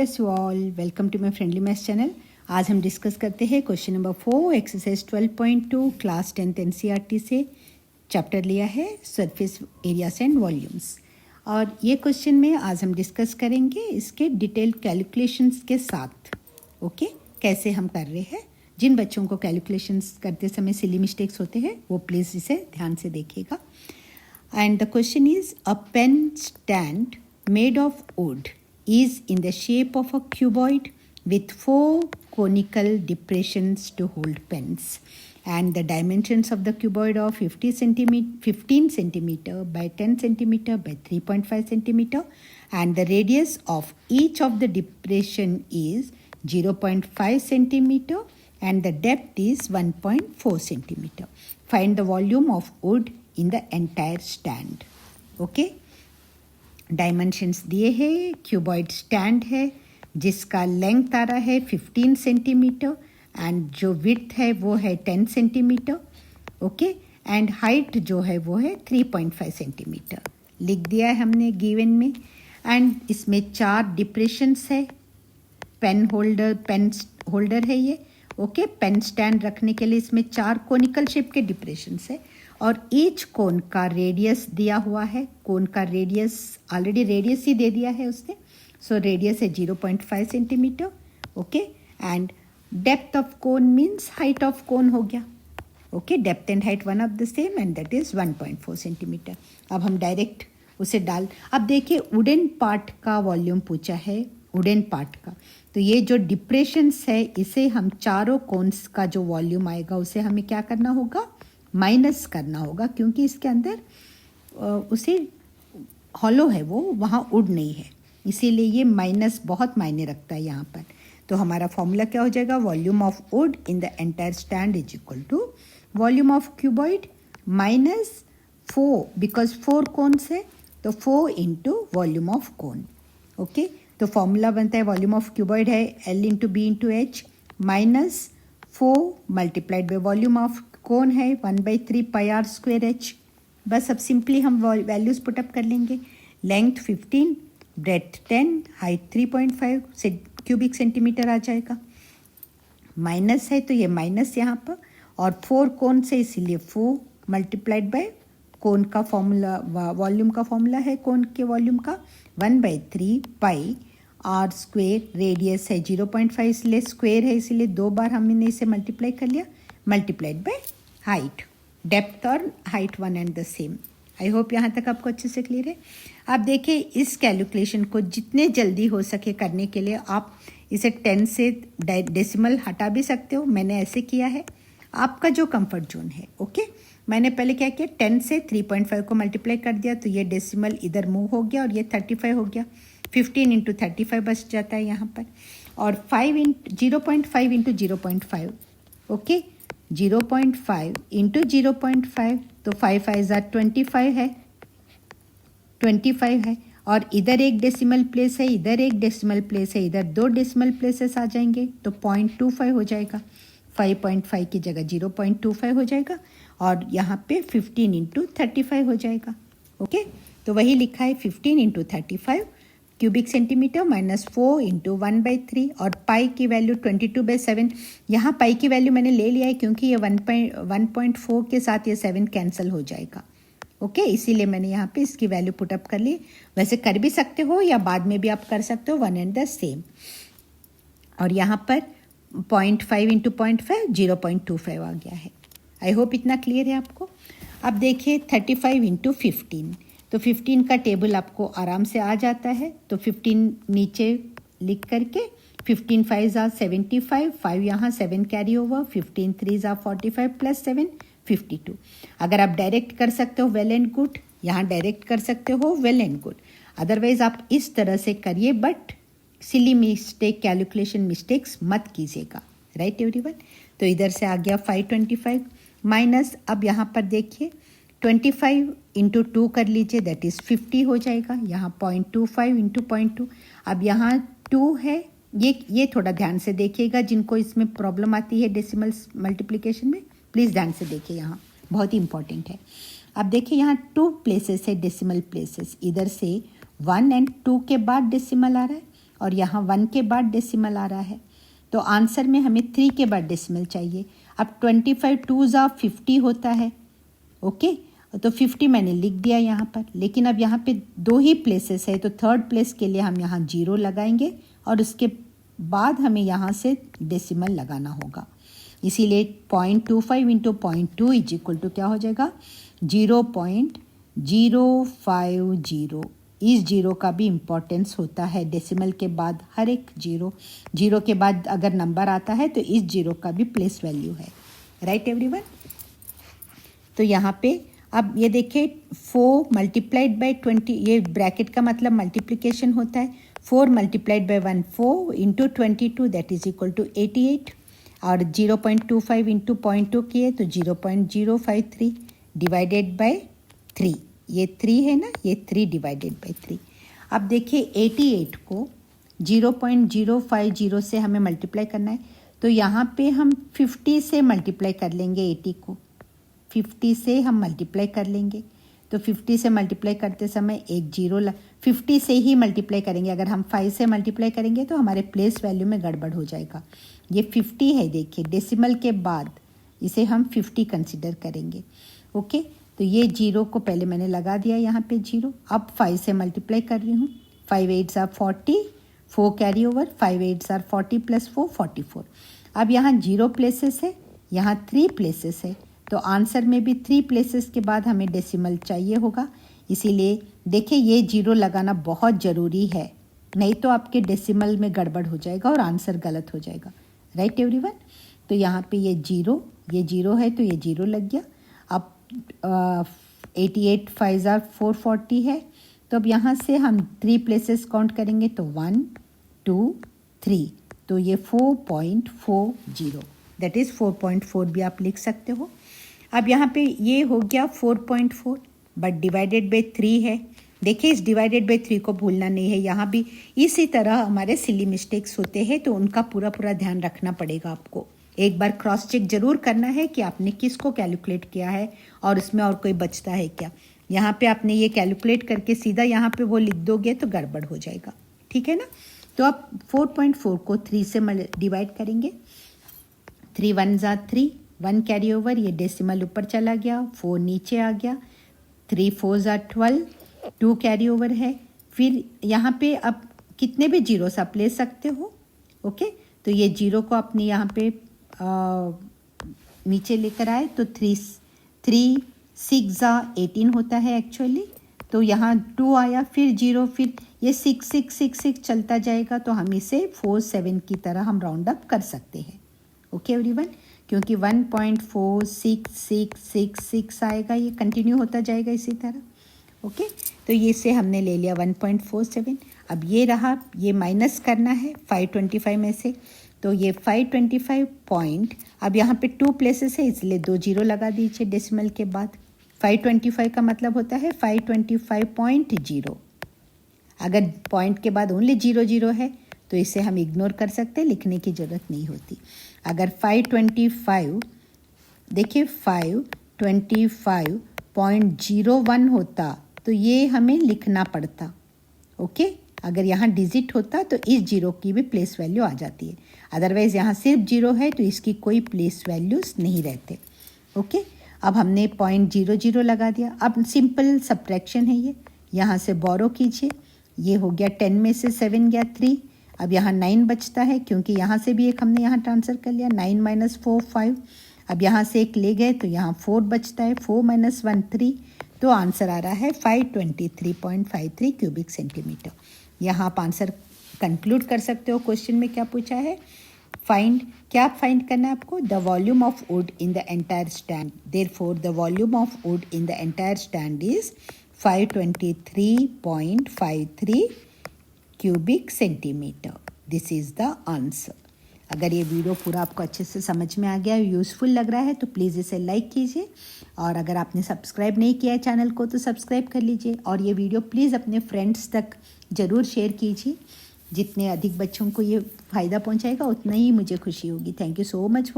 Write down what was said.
Yes you all, welcome to my friendly maths channel. आज हम discuss करते हैं question number 4 exercise 12.2 class 10th NCERT से। Chapter लिया है सरफेस एरियाज एंड वॉल्यूम्स। और ये क्वेश्चन में आज हम डिस्कस करेंगे इसके डिटेल कैलकुलेशंस के साथ। ओके, कैसे हम कर रहे हैं। जिन बच्चों को कैलकुलेशंस करते समय सिली मिस्टेक्स होते हैं वो प्लीज़ इसे ध्यान से देखिएगा। And the question is a pen stand made of wood is in the shape of a cuboid with 4 conical depressions to hold pens, and the dimensions of the cuboid are 15 centimeter by 10 centimeter by 3.5 centimeter, and the radius of each of the depression is 0.5 centimeter and the depth is 1.4 centimeter. Find the volume of wood in the entire stand. Okay, dimensions दिए हैं। Cuboid stand है जिसका length आ रहा है 15 centimetre and जो width है वो है 10 सेंटीमीटर। ओके, एंड हाइट जो है वो है 3.5 सेंटीमीटर। लिख दिया है हमने गिवन में। एंड इसमें 4 डिप्रेशंस है। पेन होल्डर है ये। ओके, पेन स्टैंड रखने के लिए इसमें 4 कोनिकल शेप के डिप्रेशंस है और ईच कोन का रेडियस दिया हुआ है। कोन का रेडियस ऑलरेडी रेडियस ही दे दिया है उसने। सो रेडियस है 0.5 centimetre. Okay, and depth of cone means height of cone हो गया। Okay, depth and height one of the same and that is 1.4 centimetre. अब हम डायरेक्ट उसे अब देखिए वुडन पार्ट का वॉल्यूम पूछा है, वुडन पार्ट का। तो ये जो डिप्रेशंस है इसे हम चारों कोन्स का जो वॉल्यूम आएगा उसे हमें क्या करना होगा, माइनस करना होगा, क्योंकि इसके अंदर उसे हॉलो है, वो वहाँ वुड नहीं है, इसीलिए ये माइनस बहुत मायने रखता है यहाँ पर। तो हमारा फॉर्मूला क्या हो जाएगा, volume of wood in the entire stand is equal to volume of cuboid minus 4, because 4 cones है तो 4 into volume of cone. Okay, तो फॉर्मूला बनता है वॉल्यूम ऑफ क्यूबॉइड है L into B into H minus 4 multiplied by volume of cone है 1/3 पाई are square H. बस अब simply हम वैल्यूज पुटअप कर लेंगे। Length 15, breadth 10, height 3.5 cubic centimetre आ जाएगा। माइनस है तो ये माइनस यहाँ पर, और 4 कोन से इसीलिए 4 मल्टीप्लाइड बाय कोन का फॉर्मूला, वॉल्यूम का फॉर्मूला है कोन के वॉल्यूम का 1/3 पाई आर स्क्वेयर। रेडियस है 0.5 इसलिए स्क्वेयर है, इसीलिए 2 बार हमने इसे मल्टीप्लाई कर लिया, मल्टीप्लाइड बाय हाइट। डेप्थ और height one and the same. I hope यहाँ तक आपको अच्छे से क्लियर है। आप देखिए इस कैलकुलेशन को जितने जल्दी हो सके करने के लिए आप इसे 10 से डेसिमल हटा भी सकते हो। मैंने ऐसे किया है, आपका जो कंफर्ट जोन है। ओके, मैंने पहले क्या किया, 10 से 3.5 को मल्टीप्लाई कर दिया तो ये डेसिमल इधर मूव हो गया और ये 35 हो गया। 15 इंटू 35 बच जाता है यहाँ पर, और 0.5 इंटू 0.5। ओके, 0.5 इंटू 0.5 तो 5 5 25 है, 25 है। और इधर एक डेसिमल प्लेस है, इधर एक डेसिमल प्लेस है, इधर 2 डेसिमल प्लेसेस आ जाएंगे तो 0.25 हो जाएगा। 5.5 की जगह 0.25 हो जाएगा और यहाँ पे 15 इंटू 35 हो जाएगा। ओके, तो वही लिखा है 15 into 35 cubic centimetre minus 4 into 1/3, और पाई की वैल्यू 22/7। यहाँ पाई की वैल्यू मैंने ले लिया है क्योंकि ये 1.4 के साथ ये 7 कैंसिल हो जाएगा। ओके, इसीलिए मैंने यहाँ पे इसकी वैल्यू पुटअप कर ली। वैसे कर भी सकते हो या बाद में भी आप कर सकते हो, वन एंड द सेम। और यहाँ पर 0.5 इंटू 0.5 0.25 आ गया है। आई होप इतना क्लियर है आपको। अब देखिए 35 इंटू 15, तो 15 का टेबल आपको आराम से आ जाता है। तो 15 नीचे लिख करके 15 5 ज़ा 75, 5 यहाँ 7 कैरी ओवर, 15 3 ज़ा 45 प्लस 7 52। अगर आप डायरेक्ट कर सकते हो वेल एंड गुड, यहाँ डायरेक्ट कर सकते हो वेल एंड गुड। अदरवाइज आप इस तरह से करिए, but silly mistake, calculation mistakes मत कीजिएगा। Right everyone. तो इधर से आ गया 525 माइनस, अब यहाँ पर देखिए 25 इंटू 2 कर लीजिए, दैट इज़ 50 हो जाएगा। यहाँ 0.25 इंटू 0.2। अब यहाँ 2 है, ये थोड़ा ध्यान से देखिएगा, जिनको इसमें प्रॉब्लम आती है डेसिमल मल्टीप्लिकेशन में, प्लीज़ ध्यान से देखिए, यहाँ बहुत ही इंपॉर्टेंट है। अब देखिए यहाँ 2 प्लेसेस है डेसिमल प्लेसेस, इधर से 1 एंड 2 के बाद डेसिमल आ रहा है, और यहाँ 1 के बाद डेसिमल आ रहा है, तो आंसर में हमें 3 के बाद डेसिमल चाहिए। अब 25 2 ज़ा 50 होता है, ओके, तो 50 मैंने लिख दिया यहाँ पर। लेकिन अब यहाँ पे 2 ही प्लेसेस है, तो थर्ड प्लेस के लिए हम यहाँ 0 लगाएंगे और उसके बाद हमें यहाँ से डेसिमल लगाना होगा। इसीलिए 0.25 इंटू 0.2 इज इक्वल टू क्या हो जाएगा, 0.050। इस जीरो का भी इम्पोर्टेंस होता है, डेसिमल के बाद हर एक जीरो के बाद अगर नंबर आता है तो इस जीरो का भी प्लेस वैल्यू है, राइट एवरीवन। तो यहाँ पे अब ये देखिए 4 मल्टीप्लाइड बाई 20, ये ब्रैकेट का मतलब मल्टीप्लिकेशन होता है। 4 multiplied by 1 4 into 22 that is equal to 88, और 0.25 इंटू 0.2 किए तो 0.053 डिवाइडेड बाई 3, ये 3 है ना, ये 3 डिवाइडेड बाई 3। अब देखिए 88 को 0.050 से हमें मल्टीप्लाई करना है, तो यहाँ पे हम 50 से मल्टीप्लाई कर लेंगे। 80 को 50 से हम मल्टीप्लाई कर लेंगे, तो 50 से मल्टीप्लाई करते समय एक जीरो 50 से ही मल्टीप्लाई करेंगे। अगर हम 5 से मल्टीप्लाई करेंगे तो हमारे प्लेस वैल्यू में गड़बड़ हो जाएगा। ये 50 है, देखिए डेसिमल के बाद इसे हम 50 कंसिडर करेंगे, ओके। तो ये जीरो को पहले मैंने लगा दिया यहाँ पे जीरो। अब 5 से मल्टीप्लाई कर रही हूँ, 5 8 are 40, 4 carry over, 5 8 are 40 plus 4 44। अब यहाँ 0 प्लेसेस है, यहाँ 3 प्लेसेस है, तो आंसर में भी 3 प्लेसेस के बाद हमें डेसिमल चाहिए होगा। इसीलिए देखिए ये जीरो लगाना बहुत ज़रूरी है, नहीं तो आपके डेसिमल में गड़बड़ हो जाएगा और आंसर गलत हो जाएगा, राइट एवरीवन। तो यहाँ पे ये जीरो है तो ये जीरो लग गया। अब 88 5 आर 440 है, तो अब यहाँ से हम 3 प्लेसेस काउंट करेंगे तो 1 2 3, तो ये 4.40 दैट इज़ 4.4 भी आप लिख सकते हो। अब यहाँ पे ये हो गया 4.4, बट डिवाइडेड बाई 3 है। देखिए इस डिवाइडेड बाई 3 को भूलना नहीं है, यहाँ भी इसी तरह हमारे सिली मिस्टेक्स होते हैं, तो उनका पूरा ध्यान रखना पड़ेगा आपको। एक बार क्रॉस चेक जरूर करना है कि आपने किसको कैलकुलेट किया है और उसमें और कोई बचता है क्या। यहाँ पे आपने ये कैलकुलेट करके सीधा यहाँ पे वो लिख दोगे तो गड़बड़ हो जाएगा, ठीक है ना। तो आप 4.4 को 3 से डिवाइड करेंगे, 3 1 ज़ा 3, 1 कैरी ओवर, ये डेसिमल ऊपर चला गया, 4 नीचे आ गया, 3 4 ज़ा 12, 2 कैरी ओवर है। फिर यहाँ पे अब कितने भी जीरोस आप ले सकते हो, ओके। तो ये जीरो को अपने यहाँ पे नीचे लेकर आए तो 3 6 ज़ा 18 होता है एक्चुअली, तो यहाँ 2 आया, फिर जीरो, फिर ये 6 6 6 6 चलता जाएगा, तो हम इसे 4 7 की तरह हम राउंड अप कर सकते हैं, ओके एवरीवन। क्योंकि 1.466666 आएगा, ये कंटिन्यू होता जाएगा इसी तरह, ओके। तो ये से हमने ले लिया 1.47। अब ये रहा, ये माइनस करना है 525 में से, तो ये 525 पॉइंट, अब यहाँ पे 2 प्लेसेस है इसलिए 2 जीरो लगा दीजिए डेसिमल के बाद। 525 का मतलब होता है 525.0। अगर पॉइंट के बाद ओनली 0 है तो इसे हम इग्नोर कर सकते हैं, लिखने की ज़रूरत नहीं होती। अगर 525 देखिए 525.01 होता तो ये हमें लिखना पड़ता, ओके। अगर यहाँ डिजिट होता तो इस जीरो की भी प्लेस वैल्यू आ जाती है, अदरवाइज़ यहाँ सिर्फ जीरो है तो इसकी कोई प्लेस वैल्यूज़ नहीं रहते, ओके। अब हमने 0.00 लगा दिया। अब सिंपल सब्ट्रैक्शन है ये, यहाँ से बोरो कीजिए, ये हो गया 10 में से 7 गया 3, अब यहाँ 9 बचता है क्योंकि यहाँ से भी एक हमने यहाँ ट्रांसफ़र कर लिया, 9 - 4 5। अब यहाँ से एक ले गए तो यहाँ 4 बचता है, 4 - 1 3, तो आंसर आ रहा है 523.53 क्यूबिक सेंटीमीटर। यहाँ आप आंसर कंक्लूड कर सकते हो। क्वेश्चन में क्या पूछा है, क्या फाइंड करना है आपको, the volume of wood in the entire stand. Therefore the volume of wood in the entire stand is 523.53 cubic centimetre. This is the answer. अगर ये वीडियो पूरा आपको अच्छे से समझ में आ गया, यूज़फुल लग रहा है तो प्लीज़ इसे लाइक कीजिए, और अगर आपने सब्सक्राइब नहीं किया है चैनल को तो सब्सक्राइब कर लीजिए, और ये वीडियो प्लीज़ अपने फ्रेंड्स तक ज़रूर शेयर कीजिए। जितने अधिक बच्चों को ये फ़ायदा पहुंचाएगा उतना ही मुझे खुशी होगी। Thank you so much.